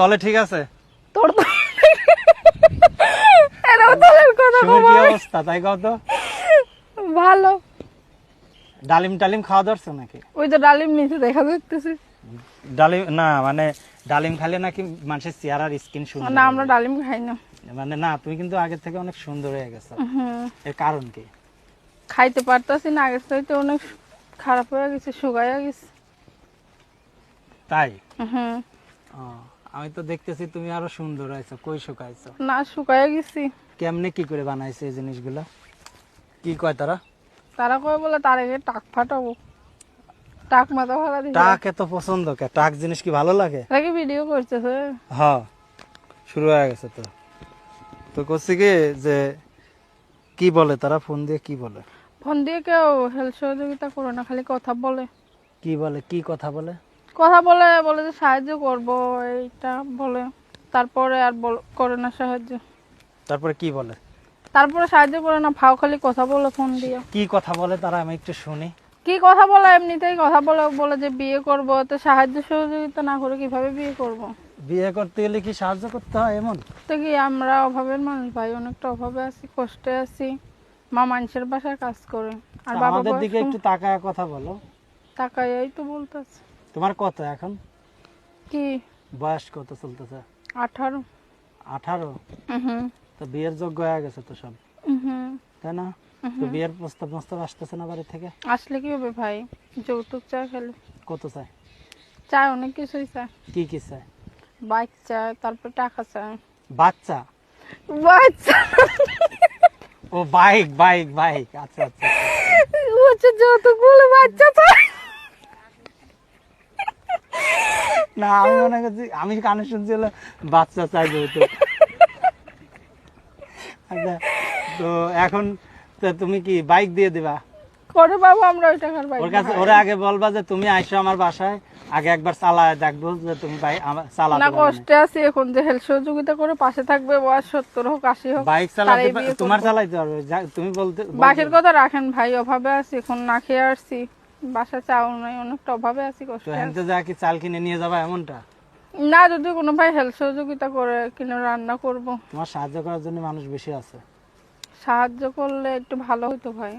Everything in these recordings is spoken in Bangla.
তলে ঠিক আছে? তোর তো এরকম তলের কথা সুমির কও কি ভাই। অবস্থা তাই কও তো? ভালো। ডালিম টালিম খাওয়া ধরছো নাকি? ওই তো ডালিম নিচে দেখা যাচ্ছে। ডালিম না মানে ডালিম খেলে নাকি মানুষের চেহারা আর স্কিন সুন্দর না হয়ে আমরা যায়। ডালিম খাই না। মানে না তুমি কিন্তু আগের থেকে অনেক সুন্দর হয়ে গেছো। হুম, এর কারণ কি? খাইতে পারতাছি না, আগের চাইতে অনেক খারাপ হয়ে গেছে, শুকাইয়া গেছে। তাই? হুম, ও, আমি তো দেখতেছি তুমি আরো সুন্দর হয়েছো। কই শুকাইছো? না শুকাইয়া গেছি। কেমনে কি করে বানাইছে এই জিনিসগুলো? কি কয় তারা? তারা কয় বলে তার আগে টাক ফাটাবো, টাক মাথা ফাটা দিবে। টাক এত পছন্দ কে? টাক জিনিস কি ভালো লাগে? তাকে ভিডিও করতেছে। হ্যাঁ, শুরু হয়ে গেছে তো। তো করছি কি যে কি বলে তারা ফোন দিয়ে কি বলে? ফোন দিয়ে কেউ হেল্প সহযোগিতা করে না, খালি কথা বলে। কি বলে? কি কথা বলে? কথা বলে, বলে যে সাহায্য করব এইটা বলে, তারপরে আর করে না সাহায্য। তারপরে কি বলে? তারপরে সাহায্য করে না, ফাও খালি কথা বলে ফোন দিয়ে। কি কথা বলে তারা আমি একটু শুনি। কি কথা বলে? এমনিতেই কথা বলে, বলে যে বিয়ে করব, তো সাহায্য সহযোগিতা না করে কিভাবে বিয়ে করব? বিয়ে করতে গেলে কি সাহায্য করতে হয় এমন? তো কি আমরা অভাবের মানুষ ভাই, অনেকটা অভাবে আছি, কষ্টে আছি। মা মানুষের বাসায় কাজ করে, আর বাবা আমাদের দিকে বয়স্ক। একটু তাকায় কথা বলো। তাকাই তো বলতেছে। তোমার কত এখন? কি? বয়স কত চলতেছে? 18। 18? হুম তো বিয়ের যোগ্য হয়ে গেছে তো সব, হুম। তাই না? তো বিয়ের প্রস্তাব আসতেছে না বাড়ি থেকে? আসলে কি হবে ভাই, যৌতুক চায় খালি। কত চাই? চায় অনেক কিছুই চায়। কি কি চাই? বাইক চায়, তারপর টাকা চায়। বাচ্চা? বাচ্চা ও বাইক বাইক বাইক, আচ্ছা আচ্ছা। হচ্ছে যৌতুক বলে বাচ্চা চায়। না আমি মনে করছি, আমি কানে শুনছি হলো বাচ্চা চাই যেহেতু। আচ্ছা, তো এখন তো তুমি কি বাইক দিয়ে দিবা? করে বাবা আমরা ওই টাকার বাইক ওর কাছে ওরা আগে বলবা যে তুমি আইসো আমার বাসায়, আগে একবার চালায় দেখবো যে তুমি চালাতে না, পারো কষ্টে আছি এখন, যে হেল্প সহযোগিতা করে পাশে থাকবে, বয়স 70 হোক 80 হোক, বাইক চালাতে তারাই বিয়ে তোমার করবো। চালাইতে পারবে তুমি বলতে বাকির কথা রাখেন ভাই, অভাবে আছি এখন, না খেয়ে আসছি, বাসা চাউল নাই, অনেকটা অভাবে আছি, তো কষ্টে হেনতে আছি। যা কি চাল কিনে নিয়ে যাবা এমনটা? না, যদি কোনো ভাই হেল্প সহযোগিতা করে কিনে রান্না করব। তোমার সাহায্য করার জন্য মানুষ বেশি আছে। সাহায্য করলে একটু ভালো হতো ভাই।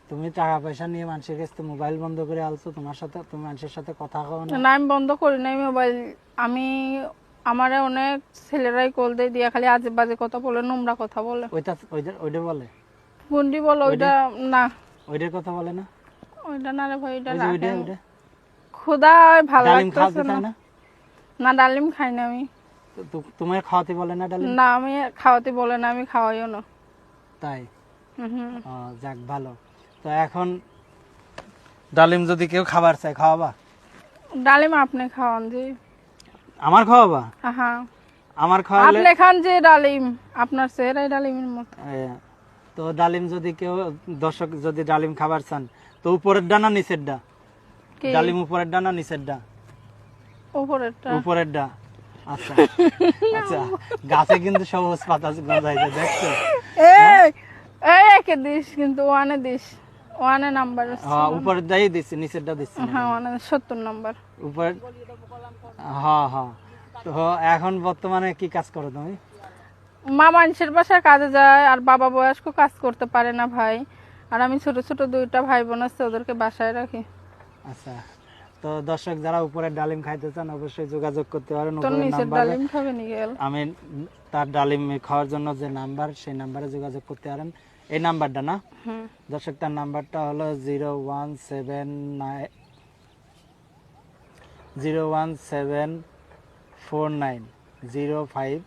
তুমি টাকা পয়সা নিয়ে মানুষের কাছ থেকে মোবাইল বন্ধ করে আলছো, তোমার সাথে তুমি মানুষের সাথে কথা কও না। না, আমি বন্ধ করি নাই মোবাইল। আমি আমারে অনেক ছেলেরাই কল দিয়ে দিয়া খালি আজে বাজে কথা বলে, নোংরা কথা বলে। ওইটা বলে? গুন্ডি বলে ওইটা। না, ওইটার কথা বলে না? ওইটা না রে ভাই, ওইটা ওই যে ওইটা রাখেন। ওইটা ক্ষুধা ভালো ডালিম খাওয়াতে লাগতেছে চায় না। না? না, ডালিম খাই না আমি। তোমার খাওয়াতে বলে না ডালিম? না, আমি খাওয়াতে বলে না, আমি খাওয়াইও না। তাই? হুম। ও, যাক ভালো। তো এখন ডালিম যদি কেউ খাবার চায় খাওয়াবা? ডালিম আপনি খাওয়ান যে। আমার খাওয়াবা? হ্যাঁ, আমার খাওয়ালে আপনি খান যে ডালিম, আপনার চেহারাই ডালিমের মতো। তো ডালিম যদি কেউ দর্শক যদি ডালিম খাবার চান, তো উপরের ডানা নিচের ডা? কি? ডালিম উপরের ডানা নিচের ডা? উপরেরটা। উপরের ডা। আচ্ছা আচ্ছা, গাছে কিন্তু সবুজ পাতা গজাইছে দেখছো? এই এই একে দিস, কিন্তু ওয়ানে দিস, ওয়ানে নাম্বার আছে। হ্যাঁ, উপরের দাই দিচ্ছি, নিচের ডা দিচ্ছি না। হ্যাঁ, ওয়ানে 70 নাম্বার। উপরের, হ্যাঁ হ্যাঁ। তো এখন বর্তমানে কি কাজ করো তুমি? মা মানুষের বাসায় কাজে যায়, আর বাবা বয়স্ক কাজ করতে পারে না ভাই, আর আমি ছোট ছোট 2টা ভাই বোন আছে, ওদেরকে বাসায় রাখি। আচ্ছা, তো দর্শক যারা উপরের ডালিম খাইতে চান অবশ্যই যোগাযোগ করতে পারেন তোর উপরের নিচের নাম্বারে। ডালিম খাবে নি গেল? আমি তার ডালিম খাওয়ার জন্য যে নাম্বার, সেই নাম্বারে যোগাযোগ করতে পারেন। এই নাম্বারটা না হুম। দর্শক, তার নাম্বারটা হলো 01749 05